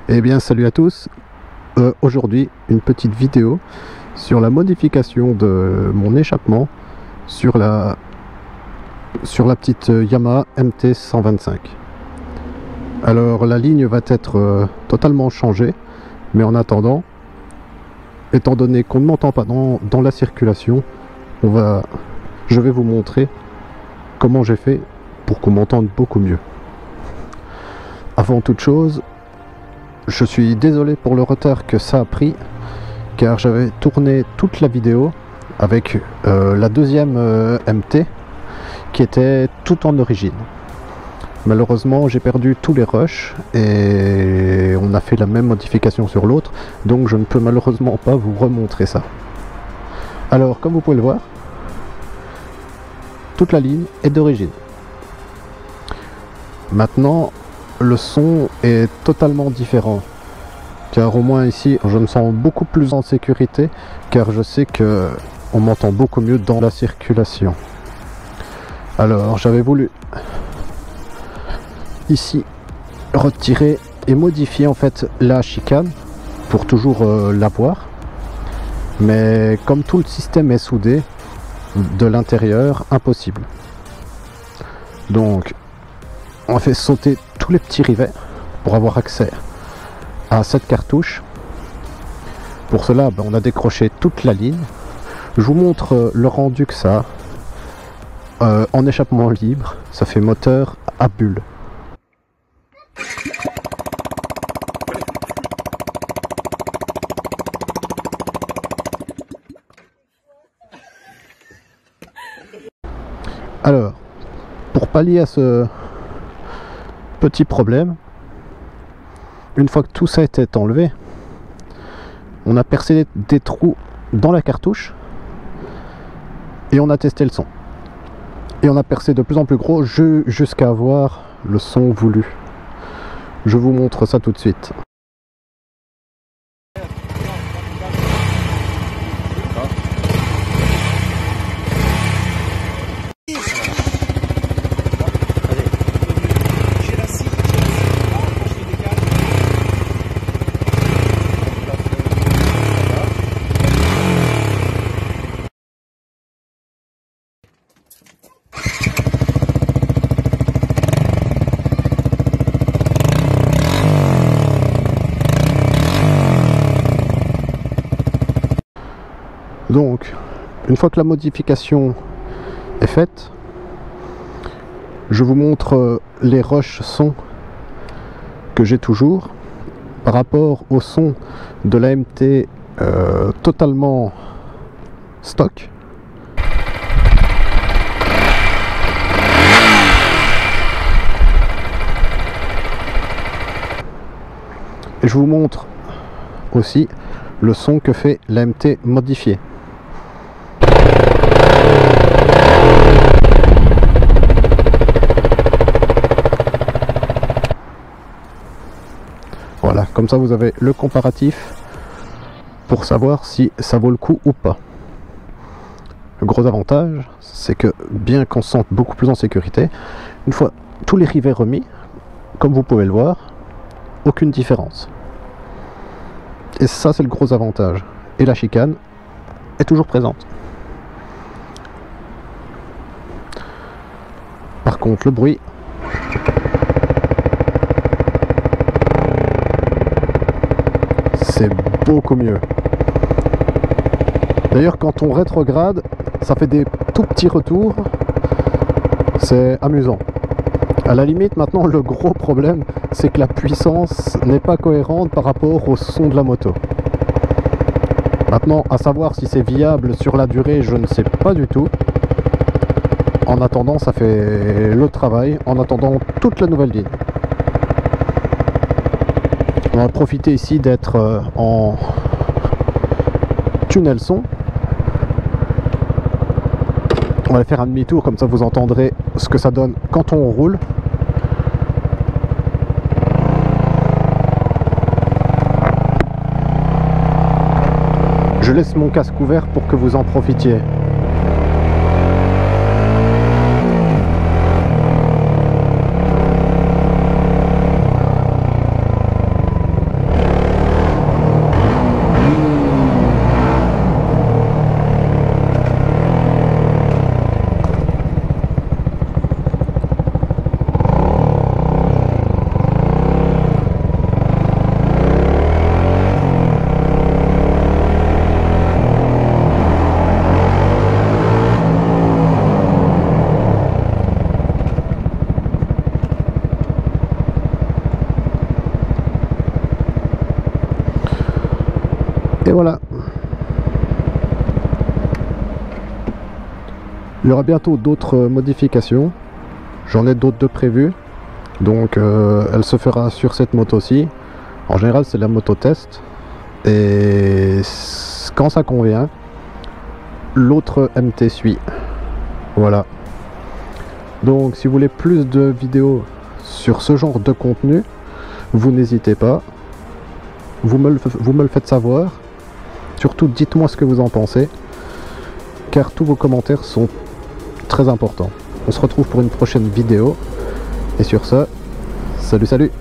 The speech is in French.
Eh bien salut à tous, aujourd'hui une petite vidéo sur la modification de mon échappement sur la petite Yamaha MT-125. Alors la ligne va être totalement changée, mais en attendant, étant donné qu'on ne m'entend pas dans la circulation, je vais vous montrer comment j'ai fait pour qu'on m'entende beaucoup mieux. Avant toute chose, je suis désolé pour le retard que ça a pris, car j'avais tourné toute la vidéo avec la deuxième MT qui était tout en origine. Malheureusement, j'ai perdu tous les rushs et on a fait la même modification sur l'autre, donc je ne peux malheureusement pas vous remontrer ça. Alors, comme vous pouvez le voir, toute la ligne est d'origine. Maintenant, le son est totalement différent, car au moins ici je me sens beaucoup plus en sécurité, car je sais que on m'entend beaucoup mieux dans la circulation. Alors j'avais voulu ici retirer et modifier en fait la chicane pour toujours l'avoir, mais comme tout le système est soudé de l'intérieur, impossible. Donc on fait sauter tous les petits rivets pour avoir accès à cette cartouche. Pour cela, on a décroché toute la ligne. Je vous montre le rendu que ça a. En échappement libre, ça fait moteur à bulle. Alors, pour pallier à ce petit problème, une fois que tout ça était enlevé, on a percé des trous dans la cartouche et on a testé le son. Et on a percé de plus en plus gros jusqu'à avoir le son voulu. Je vous montre ça tout de suite. Donc, une fois que la modification est faite, je vous montre les rushs son que j'ai toujours par rapport au son de la MT totalement stock. Et je vous montre aussi le son que fait la MT modifiée. Voilà, comme ça vous avez le comparatif pour savoir si ça vaut le coup ou pas. Le gros avantage, c'est que bien qu'on se sente beaucoup plus en sécurité, une fois tous les rivets remis, comme vous pouvez le voir, aucune différence. Et ça, c'est le gros avantage. Et la chicane est toujours présente. Par contre, le bruit, c'est beaucoup mieux. D'ailleurs, quand on rétrograde, ça fait des tout petits retours. C'est amusant. À la limite, maintenant, le gros problème, c'est que la puissance n'est pas cohérente par rapport au son de la moto. Maintenant, à savoir si c'est viable sur la durée, je ne sais pas du tout. En attendant, ça fait le travail, en attendant toute la nouvelle ligne. On va profiter ici d'être en tunnel son. On va faire un demi-tour, comme ça vous entendrez ce que ça donne quand on roule. Je laisse mon casque ouvert pour que vous en profitiez. voilà. Il y aura bientôt d'autres modifications. J'en ai d'autres de prévues. Donc elle se fera sur cette moto-ci. En général c'est la moto test. Et quand ça convient, l'autre MT suit. Voilà. Donc si vous voulez plus de vidéos sur ce genre de contenu, vous n'hésitez pas. Vous me le faites savoir. Surtout dites-moi ce que vous en pensez. Car tous vos commentaires sont très importants. On se retrouve pour une prochaine vidéo. Et sur ce, salut salut!